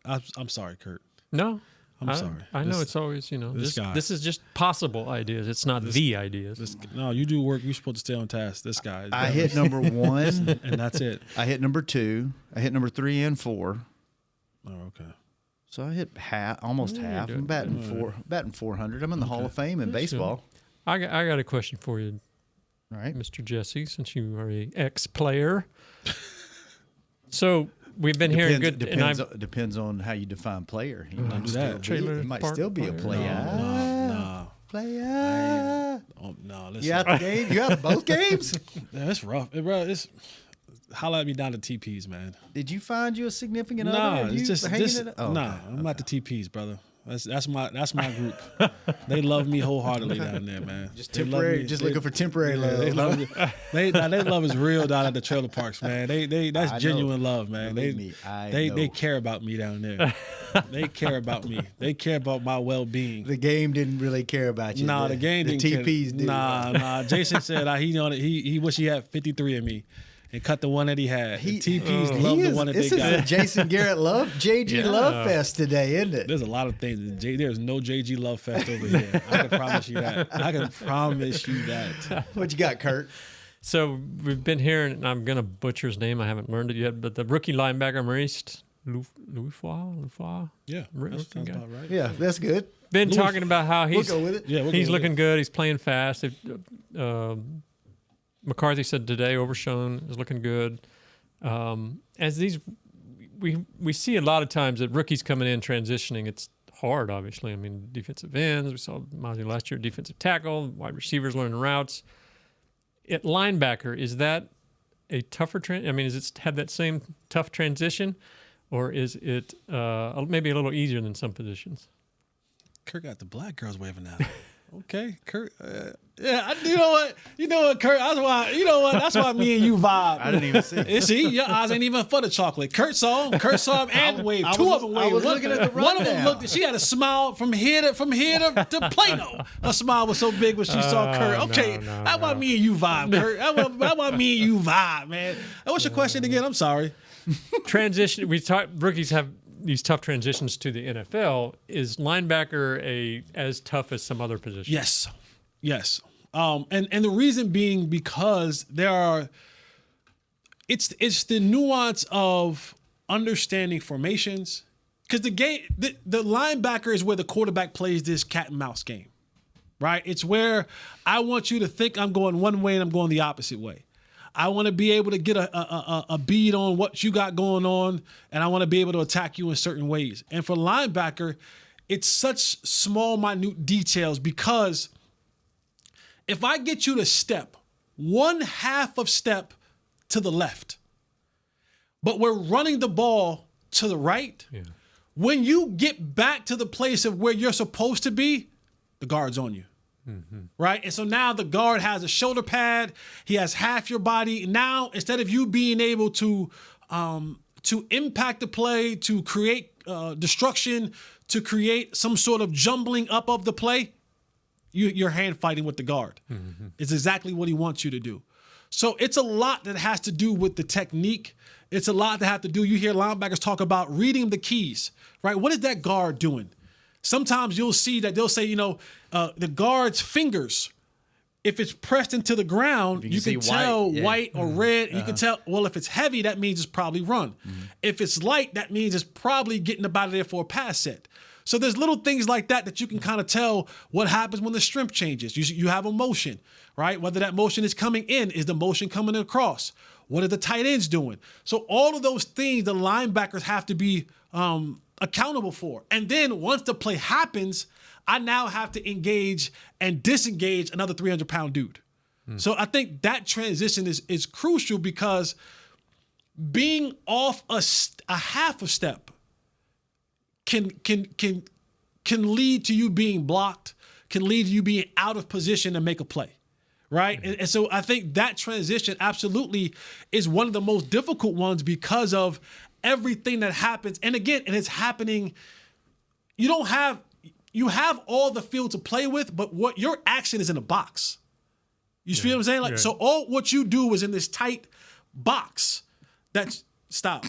I'm sorry, Kurt. No. I'm sorry. I know it's always, this guy. This is just possible ideas. It's not the ideas. No, you do work. You're supposed to stay on task. This guy. I hit number 1. And that's it. I hit number 2. I hit number 3 and 4. Oh, okay. So I hit almost half. I'm batting 400. I'm in the Hall of Fame in baseball. I got a question for you, All right, Mr. Jesse, since you are a ex-player. So we've been hearing good. Depends on how you define player. He might still be a player. No. Player. No, listen. You out the game? You out both games? That's rough, bro. Holla at me down to TPs, man. Did you find you a significant other? No, it's just I'm at the TPs, brother. That's my group. They love me wholeheartedly down there, man. Just temporary, looking for temporary love. They love is real down at the trailer parks, man. That's genuine love, man. They care about me down there. They care about me. They care about my well-being. The game didn't really care about you. Nah, the game didn't. The TPs did. Nah. Jason said he wish he had 53 of me. And cut the one that he had. TPs love the one that they got. This is a Jason Garrett JG Love Fest today, isn't it? There's a lot of things. There's no JG Love Fest over here. I can promise you that. What you got, Kurt? So we've been hearing, and I'm going to butcher his name. I haven't learned it yet, but the rookie linebacker, Maurice Loufois. Yeah, that sounds about right. Yeah, that's good. Been talking about how he's we'll go with it. Yeah, he's looking good. He's playing fast. McCarthy said today Overshown is looking good. As these we see a lot of times that rookies coming in transitioning. It's hard, obviously. I mean, defensive ends. We saw Mozzie last year, defensive tackle, wide receivers learning routes. At linebacker, is that a tougher does it have that same tough transition, or is it maybe a little easier than some positions? Kurt got the black girls waving at him. Okay, Kurt. Yeah, you know what, Kurt. That's why me and you vibe. I didn't even see it. See, your eyes ain't even for the chocolate. Kurt saw him and waved. Two of them waved. I was looking at the rundown. One of them looked. She had a smile from here to Plano. Her smile was so big when she saw Kurt. Okay, that's why me and you vibe, Kurt. That's why me and you vibe, man. What's your question again? I'm sorry. Transition. We talk. Rookies have these tough transitions to the NFL. Is linebacker as tough as some other positions? Yes. And the reason being because it's the nuance of understanding formations. Because the linebacker is where the quarterback plays this cat and mouse game, right? It's where I want you to think I'm going one way and I'm going the opposite way. I want to be able to get a bead on what you got going on, and I want to be able to attack you in certain ways. And for linebacker, it's such small, minute details because if I get you to step 1/2 of step to the left, but we're running the ball to the right, when you get back to the place of where you're supposed to be, the guard's on you. Mm-hmm. Right? And so now the guard has a shoulder pad. He has half your body. Now, instead of you being able to impact the play, to create destruction, to create some sort of jumbling up of the play, you're hand fighting with the guard. Mm-hmm. It's exactly what he wants you to do. So it's a lot that has to do with the technique. It's a lot that have to do. You hear linebackers talk about reading the keys, right? What is that guard doing? Sometimes you'll see that they'll say, the guard's fingers, if it's pressed into the ground, you can tell white or red. You can tell, well, if it's heavy, that means it's probably run. Mm-hmm. If it's light, that means it's probably getting up out of there for a pass set. So there's little things like that you can kind of tell what happens when the strength changes. You have a motion, right? Whether that motion is coming in, is the motion coming across? What are the tight ends doing? So all of those things the linebackers have to be accountable for. And then once the play happens, I now have to engage and disengage another 300-pound dude. So I think that transition is crucial because being off a half a step can lead to you being blocked, can lead to you being out of position to make a play, right? Mm-hmm. And so I think that transition absolutely is one of the most difficult ones because of everything that happens. And again, and it's happening, you have all the field to play with, but what your action is in a box. You feel what I'm saying? So all what you do is in this tight box. That's stop.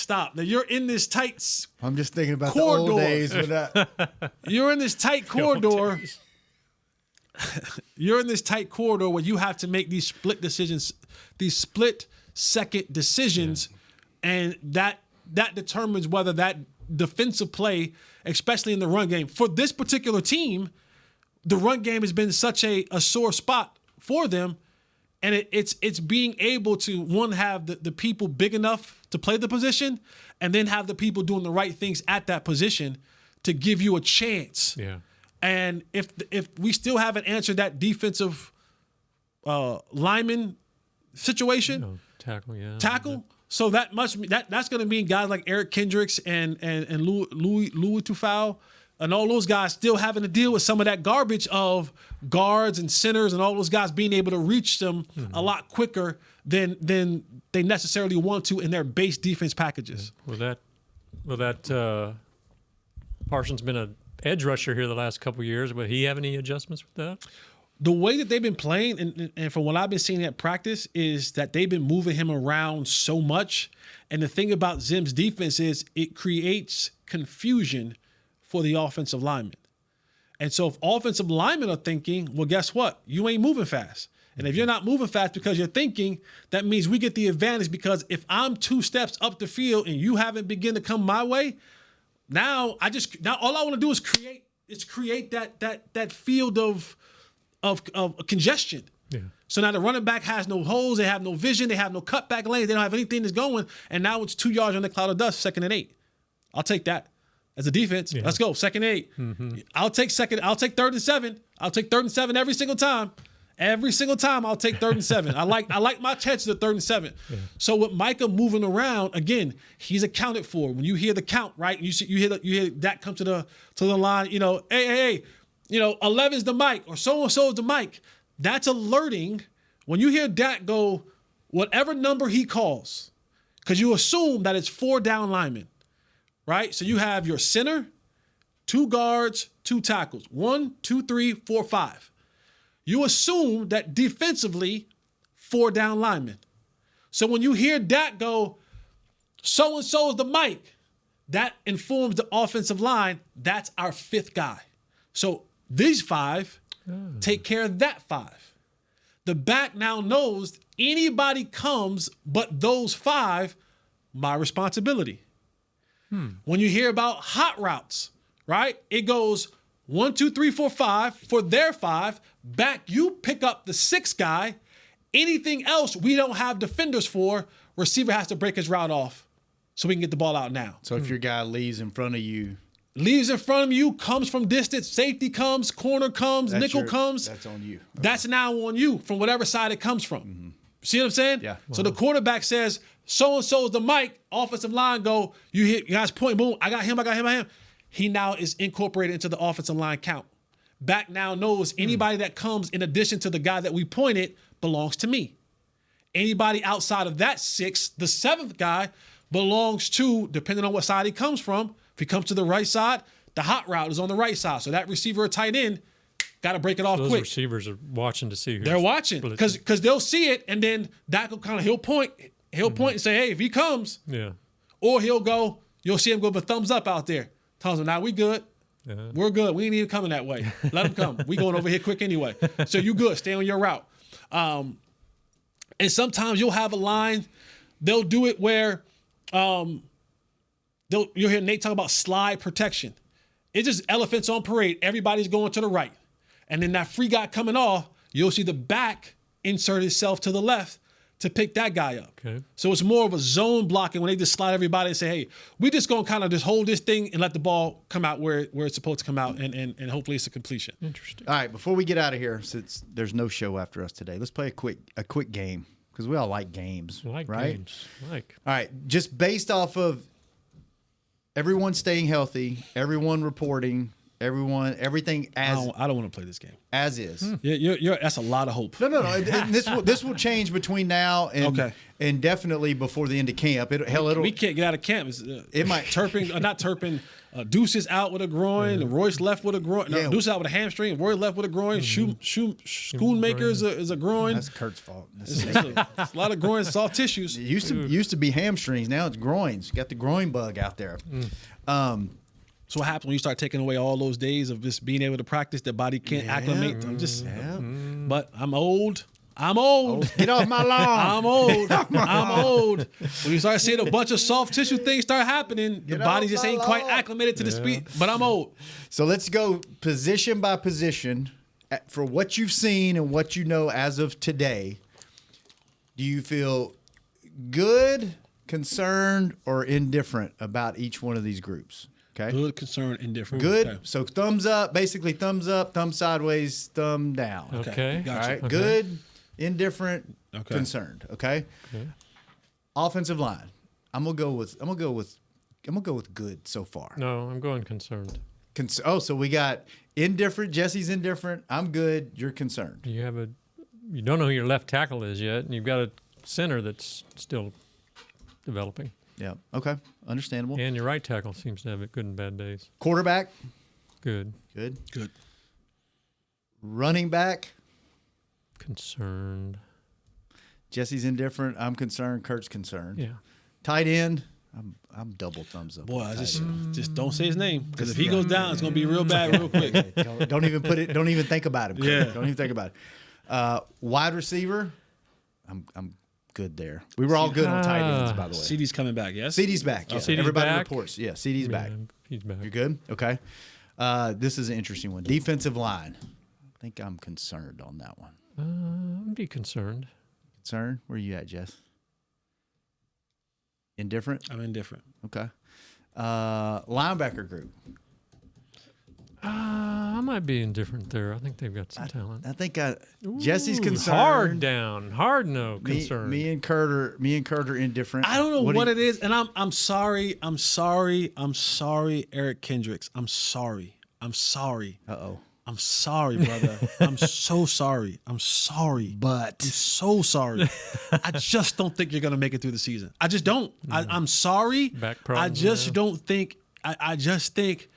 Now you're in this tight I'm just thinking about corridor. The old days with that. You're in this tight corridor. You're in this tight corridor where you have to make these split decisions, these split-second decisions, and that determines whether that defensive play, especially in the run game, for this particular team, the run game has been such a sore spot for them, and it's being able to, one, have the people big enough to play the position, and then have the people doing the right things at that position to give you a chance. Yeah. And if we still haven't answered that defensive lineman situation, tackle. So that's going to mean guys like Eric Kendricks and Louis Tufau and all those guys still having to deal with some of that garbage of guards and centers and all those guys being able to reach them a lot quicker than they necessarily want to in their base defense packages. Will that Parsons been an edge rusher here the last couple of years? Will he have any adjustments with that? The way that they've been playing, and from what I've been seeing at practice, is that they've been moving him around so much. And the thing about Zim's defense is it creates confusion for the offensive linemen. And so if offensive linemen are thinking, well, guess what? You ain't moving fast. And if you're not moving fast because you're thinking, that means we get the advantage because if I'm 2 steps up the field and you haven't begun to come my way, now all I want to do is create that field of congestion, Yeah. So now the running back has no holes. They have no vision. They have no cutback lanes. They don't have anything that's going. And now it's 2 yards on the cloud of dust, 2nd and 8. I'll take that as a defense. Yeah. Let's go, 2nd and 8. Mm-hmm. I'll take 3rd and 7. I'll take 3rd and 7 every single time. Every single time I'll take 3rd and 7. I like my chances at 3rd and 7. Yeah. So with Micah moving around, again, he's accounted for. When you hear the count, right? You hear that come to the line, hey, 11's the mic or so-and-so is the mic. That's alerting when you hear Dak go whatever number he calls, because you assume that it's 4 down linemen, right? So you have your center, 2 guards, 2 tackles, 1, 2, 3, 4, 5. You assume that defensively, 4 down linemen. So when you hear Dak go, so-and-so is the mic, that informs the offensive line. That's our 5th guy. So these 5 take care of that 5. The back now knows anybody comes but those 5, my responsibility. When you hear about hot routes, right? It goes 1, 2, 3, 4, 5 for their 5. Back, you pick up the 6th guy. Anything else we don't have defenders for, receiver has to break his route off so we can get the ball out now. So if your guy leaves in front of you, comes from distance, safety comes, corner comes, nickel comes. That's on you. That's now on you from whatever side it comes from. Mm-hmm. See what I'm saying? Yeah. So the quarterback says, so-and-so is the mic. Offensive line go, you guys point, boom, I got him. He now is incorporated into the offensive line count. Back now knows anybody that comes in addition to the guy that we pointed belongs to me. Anybody outside of that 6, the 7th guy, belongs to, depending on what side he comes from. If he comes to the right side, the hot route is on the right side. So that receiver or tight end got to break it off Those quick. receivers are watching to see who's They're watching because they'll see it, and then Dak will he'll point and say, hey, if he comes, or you'll see him go with a thumbs up out there. Tells him, now we good. We're good. We ain't even coming that way. Let him come. We going over here quick anyway. So you good. Stay on your route. And sometimes you'll have a line. They'll do it where you'll hear Nate talk about slide protection. It's just elephants on parade. Everybody's going to the right. And then that free guy coming off, you'll see the back insert itself to the left to pick that guy up. Okay. So it's more of a zone blocking when they just slide everybody and say, hey, we just going to kind of just hold this thing and let the ball come out where it's supposed to come out, and hopefully it's a completion. Interesting. All right, before we get out of here, since there's no show after us today, let's play a quick game because we all like games, right? Games. All right, just based off of everyone staying healthy, everyone reporting, everything as I don't want to play this game as is. That's a lot of hope. No. And this will change between now and definitely before the end of camp. We can't get out of camp. It might not Turpin. Deuce is out with a groin. Royce left with a groin. No, Deuce out with a hamstring. Roy left with a groin. Schoonmaker is a groin. That's Kurt's fault. It's a lot of groins, soft tissues. It used to be hamstrings. Now it's groins. Got the groin bug out there. So what happens when you start taking away all those days of just being able to practice? The body can't acclimate. But I'm old. Get off my lawn. I'm old. When you start seeing a bunch of soft tissue things start happening, the body just ain't quite acclimated to the speed. But I'm old. So let's go position by position for what you've seen and what you know as of today. Do you feel good, concerned, or indifferent about each one of these groups? Okay. Good, concerned, indifferent. Good. Okay. So thumbs up, basically thumbs up, thumb sideways, thumb down. Okay. Gotcha. All right. Okay. Good, indifferent, concerned. Okay? Offensive line. I'm gonna go with good so far. No, I'm going concerned. So we got indifferent. Jesse's indifferent. I'm good. You're concerned. You don't know who your left tackle is yet, and you've got a center that's still developing. Yeah. Okay. Understandable. And your right tackle seems to have good and bad days. Quarterback. Good. Running back. Concerned. Jesse's indifferent. I'm concerned. Kurt's concerned. Yeah. Tight end. I'm double thumbs up. Boy, I just don't say his name, because if he goes down, it's gonna be real bad real quick. Don't even put it. Don't even think about him. Kurt. Yeah. Don't even think about it. Wide receiver. I'm good there. We were all good on tight ends, by the way. CeeDee's coming back, yes? CeeDee's back. Yeah. CeeDee's Everybody back? reports. Yeah, CeeDee's back. He's back. You're good? Okay. This is an interesting one. Defensive line. I think I'm concerned on that one. I'd be concerned. Concerned? Where you at, Jess? Indifferent? I'm indifferent. Okay. Linebacker group. I might be indifferent there. I think they've got some talent. I think Jesse's concerned. Hard down. Hard no concern. Me and Kurt are indifferent. I don't know what it is, and I'm sorry, Eric Kendricks. I'm sorry. Uh-oh. I'm sorry, brother. I'm so sorry. I'm sorry. But I'm so sorry. I just don't think you're going to make it through the season. I just don't. I'm sorry. Back problem, I just don't think. I just think.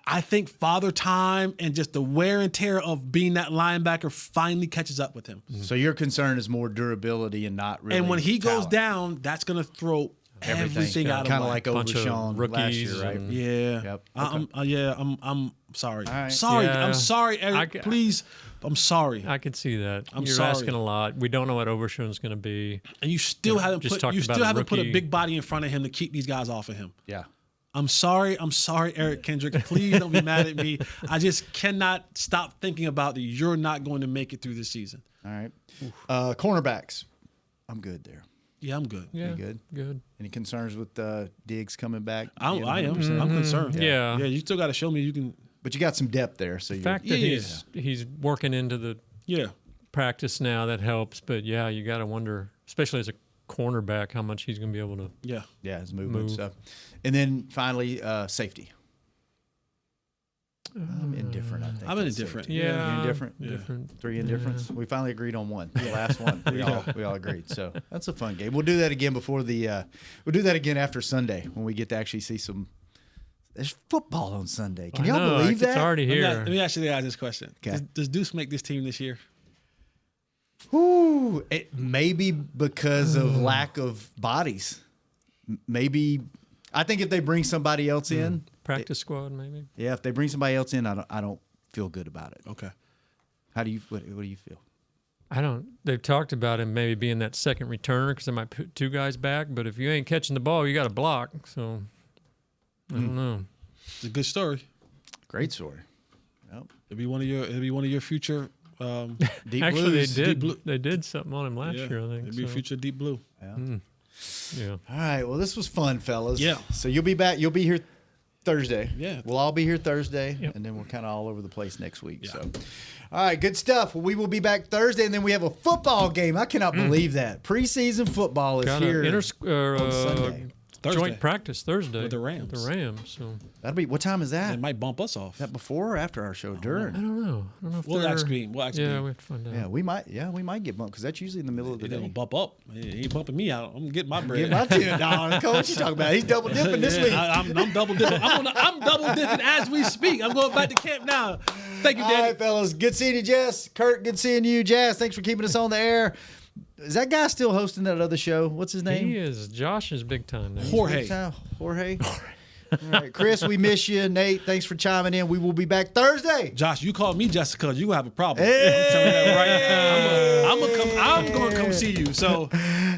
I think father time and just the wear and tear of being that linebacker finally catches up with him. So your concern is more durability and not really. And when he goes talent. down, that's going to throw everything out of kind of whack. like Overshawn last year, right? Yeah. Yep. I'm sorry. right. Sorry. Yeah. I'm sorry, Eric. Please. I'm sorry. I could see that. I'm You're sorry. asking a lot. We don't know what Overshown's going to be. And you still haven't just put talked you about still a haven't put a rookie. big body in front of him to keep these guys off of him. Yeah. I'm sorry, Eric Kendricks. Please don't be mad at me. I just cannot stop thinking about that you're not going to make it through this season. All right. Cornerbacks. I'm good there. Yeah, I'm good. Yeah, good. Good. Any concerns with Diggs coming back? I am. I'm concerned. Yeah. Yeah, you still got to show me you can. But you got some depth there. So The fact that he's working into the practice now, that helps. But, yeah, you got to wonder, especially as a cornerback, how much he's going to be able to his movement stuff. And then finally, safety. I'm indifferent, I think. I'm indifferent. Safety. Yeah. You're indifferent? Yeah. Different. 3 indifferents? Yeah. We finally agreed on one. The last one. We all agreed. So that's a fun game. We'll do that again before we'll do that again after Sunday when we get to actually see some. There's football on Sunday. Can y'all believe that? It's already here. Let me ask you guys this question. Okay. Does Deuce make this team this year? Ooh, it maybe because of lack of bodies. Maybe I think if they bring somebody else in, practice squad maybe. Yeah, if they bring somebody else in, I don't feel good about it. Okay. How do you what do you feel? I don't. They've talked about him maybe being that second returner because they might put 2 guys back. But if you ain't catching the ball, you got to block. So I don't know. It's a good story. Great story. Yep. It'll be one of your future. Deep Actually, Blues. they did something on him last year. I think it'll be future Deep Blue. Yeah. Yeah. All right. Well, this was fun, fellas. Yeah. So you'll be back. You'll be here Thursday. Yeah. We'll all be here Thursday, and then we're kind of all over the place next week. So, all right, good stuff. Well, we will be back Thursday, and then we have a football game. I cannot believe that preseason football is here on Sunday. Thursday. Joint practice Thursday with the Rams. So that'll be what time is that? It might bump us off. Is that before or after our show? During? I don't know. If We'll ask me. Yeah, we have to find out. Yeah, we might get bumped because that's usually in the middle of the He day. don't bump up. He ain't bumping me out. I'm getting my bread. Get my $10. What you talking about? He's double dipping this week. I'm double dipping. I'm double dipping as we speak. I'm going back to camp now. Thank you, Danny. All right, fellas. Good seeing you, Jess. Kurt, good seeing you. Jazz, thanks for keeping us on the air. Is that guy still hosting that other show? What's his name? He is. Josh is big time now. Jorge. All right, Chris, we miss you. Nate, thanks for chiming in. We will be back Thursday. Josh, you call me Jessica, you gonna have a problem. Hey. I'm telling you that right now. I'm gonna come see you. So,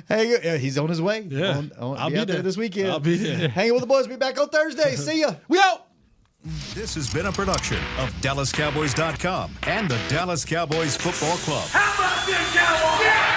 hey, he's on his way. Yeah, I'll be out there this weekend. I'll be there. Hanging with the boys. Be back on Thursday. See ya. We out. This has been a production of DallasCowboys.com and the Dallas Cowboys Football Club. How about this, Cowboys? Yeah!